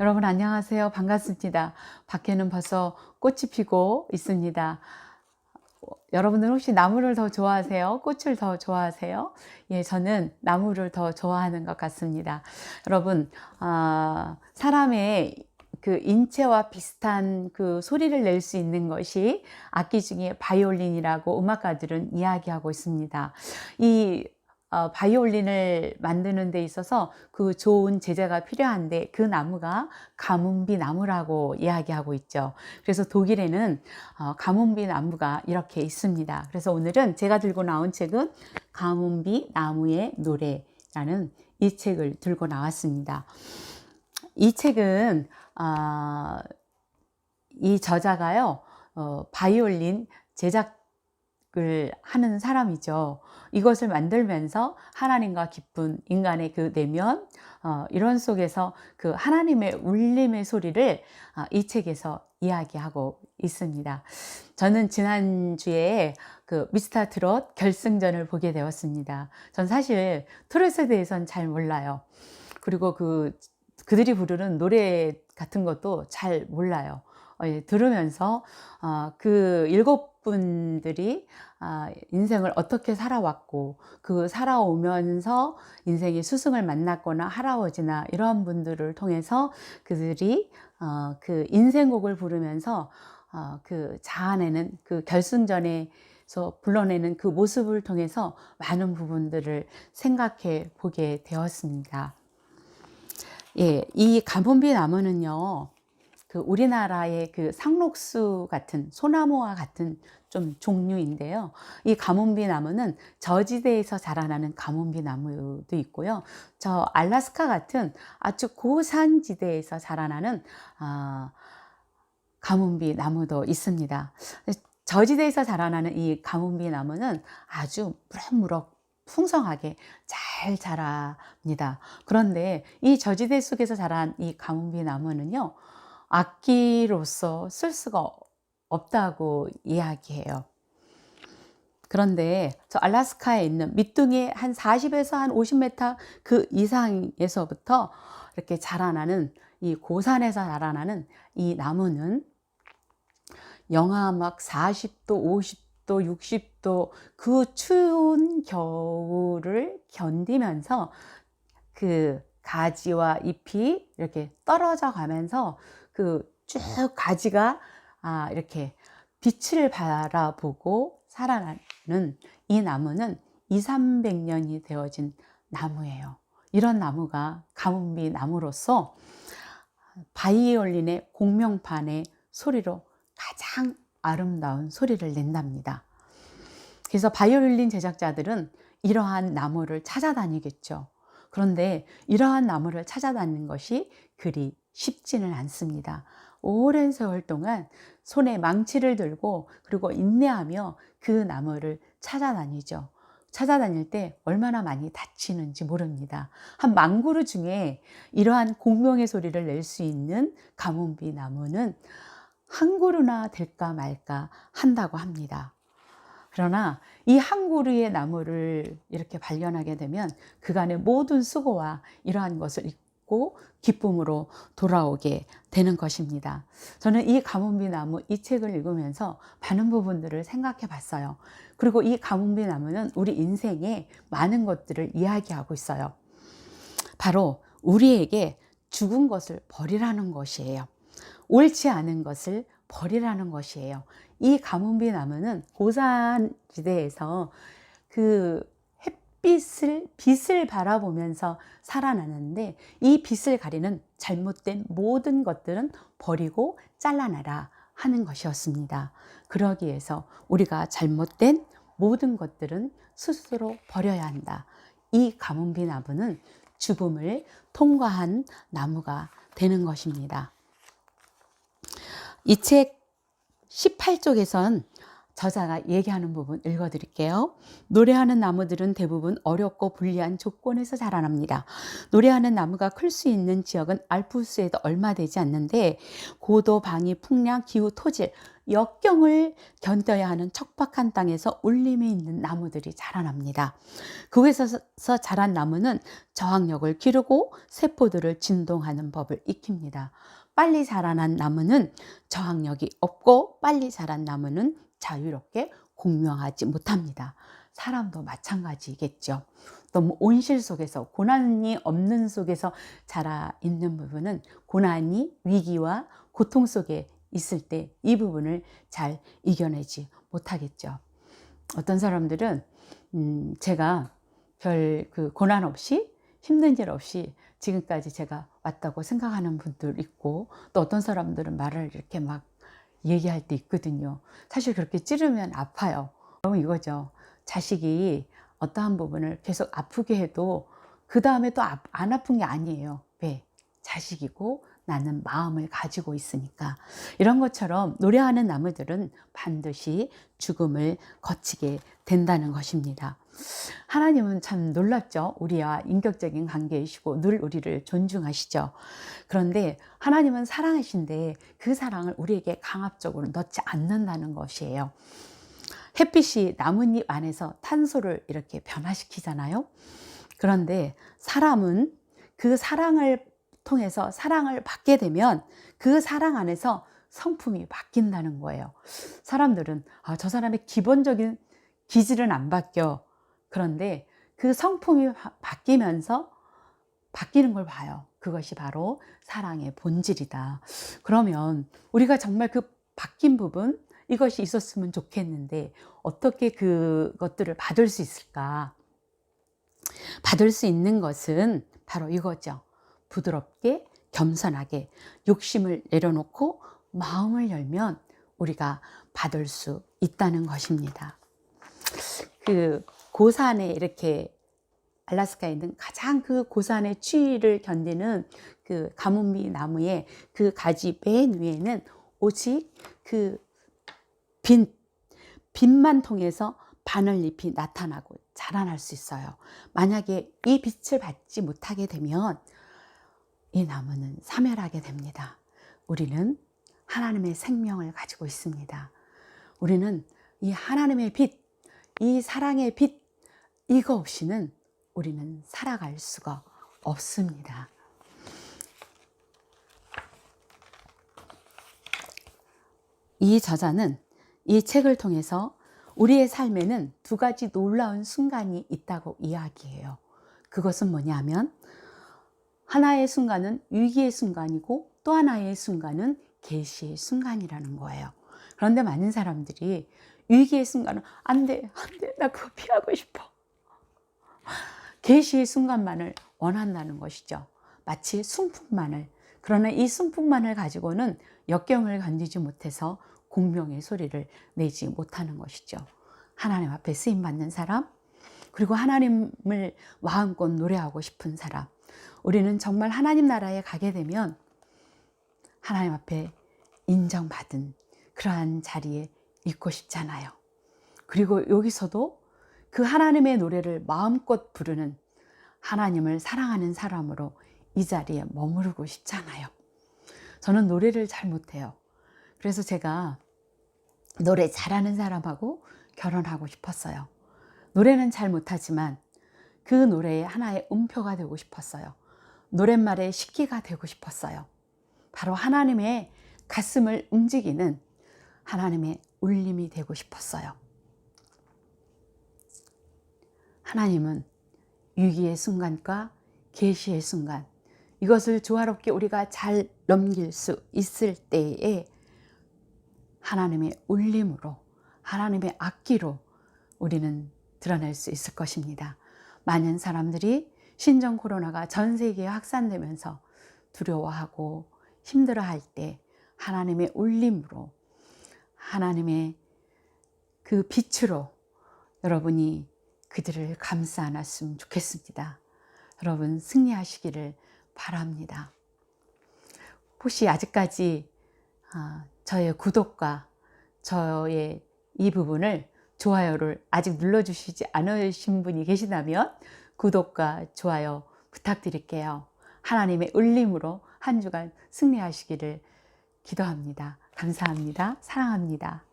여러분 안녕하세요. 반갑습니다. 밖에는 벌써 꽃이 피고 있습니다. 여러분들 혹시 나무를 더 좋아하세요? 꽃을 더 좋아하세요? 예, 저는 나무를 더 좋아하는 것 같습니다. 여러분, 사람의 그 인체와 비슷한 그 소리를 낼 수 있는 것이 악기 중에 바이올린이라고 음악가들은 이야기하고 있습니다. 이 바이올린을 만드는 데 있어서 그 좋은 제재가 필요한데 그 나무가 가뭄비 나무라고 이야기하고 있죠. 그래서 독일에는 가뭄비 나무가 이렇게 있습니다. 그래서 오늘은 제가 들고 나온 책은 가뭄비 나무의 노래라는 이 책을 들고 나왔습니다. 이 책은 이 저자가요, 바이올린 제작을 하는 사람이죠. 이것을 만들면서 하나님과 기쁜 인간의 그 내면, 이런 속에서 그 하나님의 울림의 소리를 이 책에서 이야기하고 있습니다. 저는 지난주에 그 미스터 트롯 결승전을 보게 되었습니다. 전 사실 트롯에 대해서는 잘 몰라요. 그리고 그들이 부르는 노래 같은 것도 잘 몰라요. 예, 들으면서 그 일곱 분들이 인생을 어떻게 살아왔고 그 살아오면서 인생의 스승을 만났거나 할아버지나 이러한 분들을 통해서 그들이 그 인생곡을 부르면서 그 자아내는 그 결승전에서 불러내는 그 모습을 통해서 많은 부분들을 생각해 보게 되었습니다. 예, 이 가뭄비 나무는요, 그 우리나라의 그 상록수 같은 소나무와 같은 좀 종류인데요. 이 가뭄비 나무는 저지대에서 자라나는 가뭄비 나무도 있고요. 저 알래스카 같은 아주 고산지대에서 자라나는 가뭄비 나무도 있습니다. 저지대에서 자라나는 이 가뭄비 나무는 아주 무럭무럭 풍성하게 잘 자랍니다. 그런데 이 저지대 속에서 자란 이 가뭄비 나무는요, 악기로서 쓸 수가 없다고 이야기해요. 그런데 저 알래스카에 있는 밑둥이 한 40에서 한 50m 그 이상에서부터 이렇게 자라나는 이 고산에서 자라나는 이 나무는 영하 막 40도, 50도, 60도 그 추운 겨울을 견디면서 그 가지와 잎이 이렇게 떨어져 가면서 그 쭉 가지가 이렇게 빛을 바라보고 살아나는 이 나무는 200~300년이 되어진 나무예요. 이런 나무가 가뭄비 나무로서 바이올린의 공명판의 소리로 가장 아름다운 소리를 낸답니다. 그래서 바이올린 제작자들은 이러한 나무를 찾아다니겠죠. 그런데 이러한 나무를 찾아다니는 것이 그리 쉽지는 않습니다. 오랜 세월 동안 손에 망치를 들고 그리고 인내하며 그 나무를 찾아다니죠. 찾아다닐 때 얼마나 많이 다치는지 모릅니다. 한 망구루 중에 이러한 공명의 소리를 낼 수 있는 가뭄비 나무는 한 그루나 될까 말까 한다고 합니다. 그러나 이 한 그루의 나무를 이렇게 발견하게 되면 그간의 모든 수고와 이러한 것을 잊고 기쁨으로 돌아오게 되는 것입니다. 저는 이 가뭄비 나무 이 책을 읽으면서 많은 부분들을 생각해 봤어요. 그리고 이 가뭄비 나무는 우리 인생에 많은 것들을 이야기하고 있어요. 바로 우리에게 죽은 것을 버리라는 것이에요. 옳지 않은 것을 버리라는 것이에요. 이 가뭄비 나무는 고산지대에서 그 빛을 바라보면서 살아나는데 이 빛을 가리는 잘못된 모든 것들은 버리고 잘라내라 하는 것이었습니다. 그러기 위해서 우리가 잘못된 모든 것들은 스스로 버려야 한다. 이 가뭄비 나무는 죽음을 통과한 나무가 되는 것입니다. 이 책 18쪽에선 저자가 얘기하는 부분 읽어드릴게요. 노래하는 나무들은 대부분 어렵고 불리한 조건에서 자라납니다. 노래하는 나무가 클 수 있는 지역은 알프스에도 얼마 되지 않는데 고도, 방위, 풍량, 기후, 토질, 역경을 견뎌야 하는 척박한 땅에서 울림이 있는 나무들이 자라납니다. 그곳에서 자란 나무는 저항력을 기르고 세포들을 진동하는 법을 익힙니다. 빨리 자라난 나무는 저항력이 없고 빨리 자란 나무는 자유롭게 공명하지 못합니다. 사람도 마찬가지겠죠. 너무 온실 속에서 고난이 없는 속에서 자라 있는 부분은 고난이 위기와 고통 속에 있을 때 이 부분을 잘 이겨내지 못하겠죠. 어떤 사람들은 제가 별 그 고난 없이 힘든 일 없이 지금까지 제가 왔다고 생각하는 분들 있고, 또 어떤 사람들은 말을 이렇게 막 얘기할 때 있거든요. 사실 그렇게 찌르면 아파요. 그럼 이거죠. 자식이 어떠한 부분을 계속 아프게 해도 그 다음에 또 안 아픈 게 아니에요. 왜? 자식이고 나는 마음을 가지고 있으니까. 이런 것처럼 노래하는 나무들은 반드시 죽음을 거치게 된다는 것입니다. 하나님은 참 놀랍죠. 우리와 인격적인 관계이시고 늘 우리를 존중하시죠. 그런데 하나님은 사랑하신데 그 사랑을 우리에게 강압적으로 넣지 않는다는 것이에요. 햇빛이 나뭇잎 안에서 탄소를 이렇게 변화시키잖아요. 그런데 사람은 그 사랑을 통해서 사랑을 받게 되면 그 사랑 안에서 성품이 바뀐다는 거예요. 사람들은 저 사람의 기본적인 기질은 안 바뀌어. 그런데 그 성품이 바뀌면서 바뀌는 걸 봐요. 그것이 바로 사랑의 본질이다. 그러면 우리가 정말 그 바뀐 부분, 이것이 있었으면 좋겠는데 어떻게 그것들을 받을 수 있을까? 받을 수 있는 것은 바로 이거죠. 부드럽게 겸손하게 욕심을 내려놓고 마음을 열면 우리가 받을 수 있다는 것입니다. 그 고산에 이렇게 알래스카에 있는 가장 그 고산의 추위를 견디는 그 가뭄비 나무의 그 가지 맨 위에는 오직 그 빛만 통해서 바늘잎이 나타나고 자라날 수 있어요. 만약에 이 빛을 받지 못하게 되면 이 나무는 사멸하게 됩니다. 우리는 하나님의 생명을 가지고 있습니다. 우리는 이 하나님의 빛, 이 사랑의 빛, 이거 없이는 우리는 살아갈 수가 없습니다. 이 저자는 이 책을 통해서 우리의 삶에는 두 가지 놀라운 순간이 있다고 이야기해요. 그것은 뭐냐면 하나의 순간은 위기의 순간이고 또 하나의 순간은 계시의 순간이라는 거예요. 그런데 많은 사람들이 위기의 순간은 안 돼, 나 그거 피하고 싶어. 계시의 순간만을 원한다는 것이죠. 마치 순풍만을. 그러나 이 순풍만을 가지고는 역경을 견디지 못해서 공명의 소리를 내지 못하는 것이죠. 하나님 앞에 쓰임받는 사람, 그리고 하나님을 마음껏 노래하고 싶은 사람. 우리는 정말 하나님 나라에 가게 되면 하나님 앞에 인정받은 그러한 자리에 있고 싶잖아요. 그리고 여기서도 그 하나님의 노래를 마음껏 부르는 하나님을 사랑하는 사람으로 이 자리에 머무르고 싶잖아요. 저는 노래를 잘 못해요. 그래서 제가 노래 잘하는 사람하고 결혼하고 싶었어요. 노래는 잘 못하지만 그 노래의 하나의 음표가 되고 싶었어요. 노랫말의 식기가 되고 싶었어요. 바로 하나님의 가슴을 움직이는 하나님의 울림이 되고 싶었어요. 하나님은 위기의 순간과 계시의 순간, 이것을 조화롭게 우리가 잘 넘길 수 있을 때에 하나님의 울림으로, 하나님의 악기로 우리는 드러낼 수 있을 것입니다. 많은 사람들이 신종 코로나가 전 세계에 확산되면서 두려워하고 힘들어할 때 하나님의 울림으로, 하나님의 그 빛으로 여러분이 그들을 감싸 안았으면 좋겠습니다. 여러분 승리하시기를 바랍니다. 혹시 아직까지 저의 구독과 저의 이 부분을 좋아요를 아직 눌러주시지 않으신 분이 계시다면 구독과 좋아요 부탁드릴게요. 하나님의 울림으로 한 주간 승리하시기를 기도합니다. 감사합니다. 사랑합니다.